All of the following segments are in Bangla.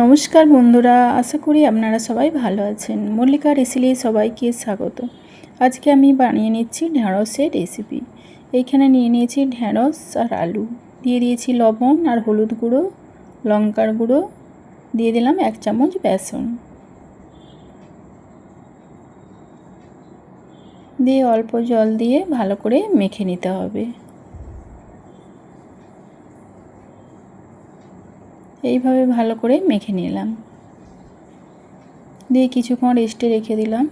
নমস্কার বন্ধুরা, আশা করি আপনারা সবাই ভালো আছেন। মল্লিকা রেসিপি সবাইকে স্বাগত। আজকে আমি বানিয়ে নিচ্ছি ঢ্যাঁড়সের রেসিপি। এইখানে নিয়ে নিয়েছি ঢ্যাঁড়স আর আলু, দিয়ে দিয়েছি লবণ আর হলুদ গুঁড়ো, লঙ্কার গুঁড়ো, দিয়ে দিলাম 1 চামচ বেসন, দিয়ে অল্প জল দিয়ে ভালো করে মেখে নিতে হবে। এইভাবে ভালো করে মেখে নিলাম, দিয়ে কিছুক্ষণ রেস্টে রেখে দিলাম।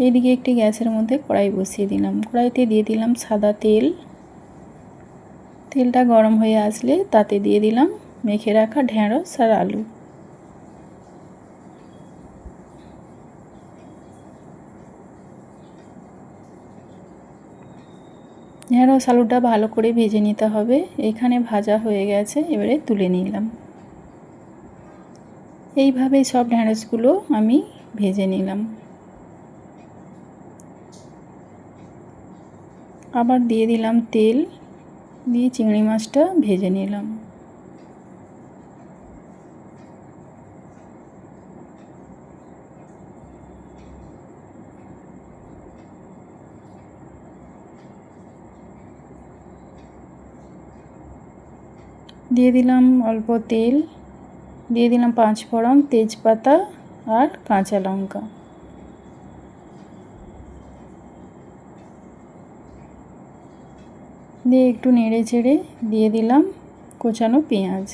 এইদিকে একটি গ্যাসের মধ্যে কড়াই বসিয়ে দিলাম। কড়াইতে দিয়ে দিলাম সাদা তেল। তেলটা গরম হয়ে আসলে তাতে দিয়ে দিলাম মেখে রাখা ঢ্যাঁড়স আর আলু। ঢ্যাঁড়স আলুটা ভালো করে ভেজে নিতে হবে। এখানে ভাজা হয়ে গেছে, এবারে তুলে নিলাম। এইভাবে সব ঢ্যাঁড়সগুলো আমি ভেজে নিলাম। আবার দিয়ে দিলাম তেল, দিয়ে চিংড়ি মাছটা ভেজে নিলাম। দিয়ে দিলাম অল্প তেল, দিয়ে দিলাম 5 ফোড়ন, তেজপাতা আর কাঁচা লঙ্কা। দিয়ে একটু নেড়ে চেড়ে দিয়ে দিলাম কোচানো পেঁয়াজ।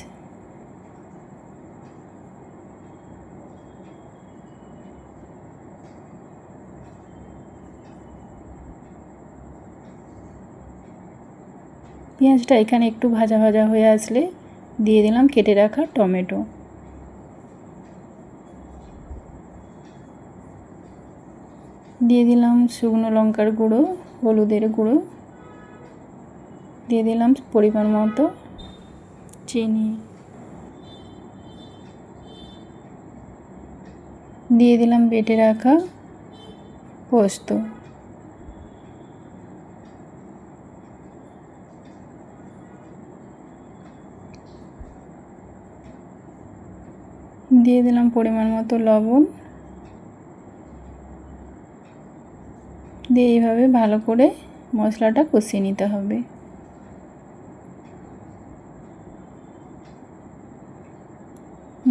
পেঁয়াজটা এখানে একটু ভাজা ভাজা হয়ে আসলে দিয়ে দিলাম কেটে রাখা টমেটো। দিয়ে দিলাম শুকনো লঙ্কার গুঁড়ো, হলুদের গুঁড়ো, দিয়ে দিলাম পরিমাণ মতো চিনি, দিয়ে দিলাম বেটে রাখা পোস্ত, দিয়ে দিলাম পরিমাণ মতো লবণ, দিয়ে এইভাবে ভালো করে মশলাটা কষিয়ে নিতে হবে।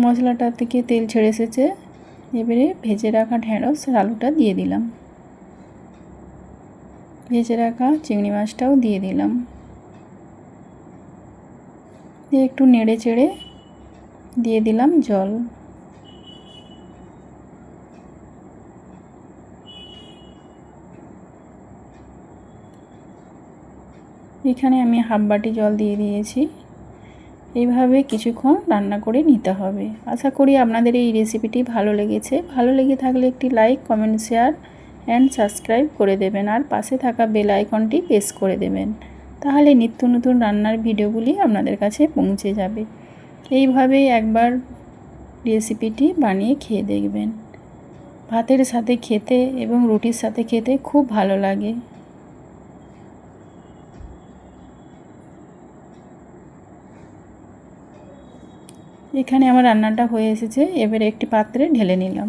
মশলাটা থেকে তেল ছেড়ে এসেছে, এবারে ভেজে রাখা ঢ্যাঁড়স আর আলুটা দিয়ে দিলাম। ভেজে রাখা চিংড়ি মাছটাও দিয়ে দিলাম, দিয়ে একটু নেড়ে চেড়ে দিয়ে দিলাম জল। এখানে আমি হাফ বাটি জল দিয়ে দিয়েছি। এইভাবে কিছুক্ষণ রান্না করে নিতে হবে। আশা করি আপনাদের এই রেসিপিটি ভালো লেগেছে। ভালো লেগে থাকলে একটি like, comment, share and subscribe করে দেবেন, আর পাশে থাকা বেল আইকনটি প্রেস করে দেবেন। তাহলে নিত্য নতুন রান্নার ভিডিওগুলি আপনাদের কাছে পৌঁছে যাবে। এইভাবে একবার রেসিপিটি বানিয়ে খেয়ে দেখবেন। ভাতের সাথে খেতে এবং রুটির সাথে খেতে খুব ভালো লাগে। এখানে আমার রান্নাটা হয়ে এসেছে, এবারে একটি পাত্রে ঢেলে নিলাম।